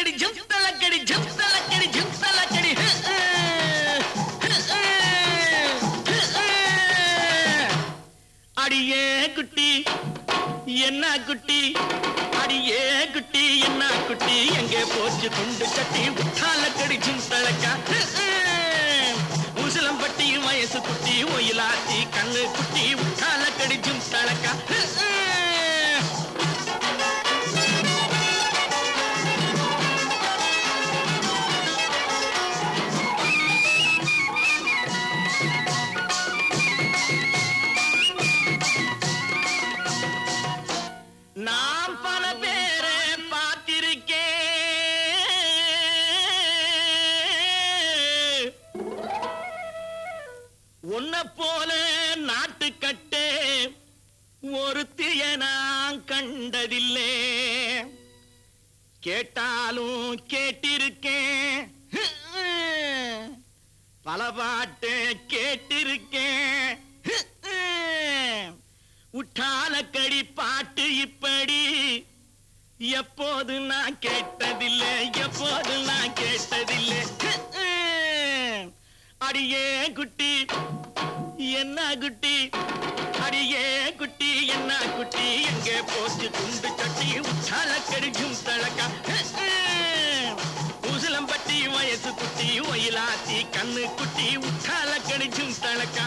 தலக்கடி ஜம் தலக்கடி ஜம் தலக்கடி ஜம் தலக்கடி அடியே குட்டி என்ன குட்டி அடியே குட்டி என்ன குட்டி எங்கே போச்சு குண்டு சட்டி உத்தாலக்கடி ஜம் தலக்கா உசிலம்பட்டி வயசு குட்டி ஒயிலாத்தி கண்ணு குட்டி உத்தாலக்கடி ஜம் தலக்கா நான் பல பேரை பார்த்திருக்கேன் உன்னை போல நாட்டுக்கட்டே ஒருத்திய நான் கண்டதில்லை கேட்டாலும் கேட்டிருக்கேன் பல பாட்டு கேட்டிருக்கேன் உட்டாலக்கடி பாட்டு இப்படி எப்போது நான் கேட்டதில்லை எப்போது நான் கேட்டதில்லை அடியே குட்டி என்ன குட்டி அடியே குட்டி என்ன குட்டி எங்கே போச்சு துண்டு சட்டி உட்டாலக்கடி ஜும் தலக்கா உசிலம்பட்டி வயசு குட்டி ஒயிலாத்தி கண்ணு குட்டி உட்டாலக்கடி ஜும் தலக்கா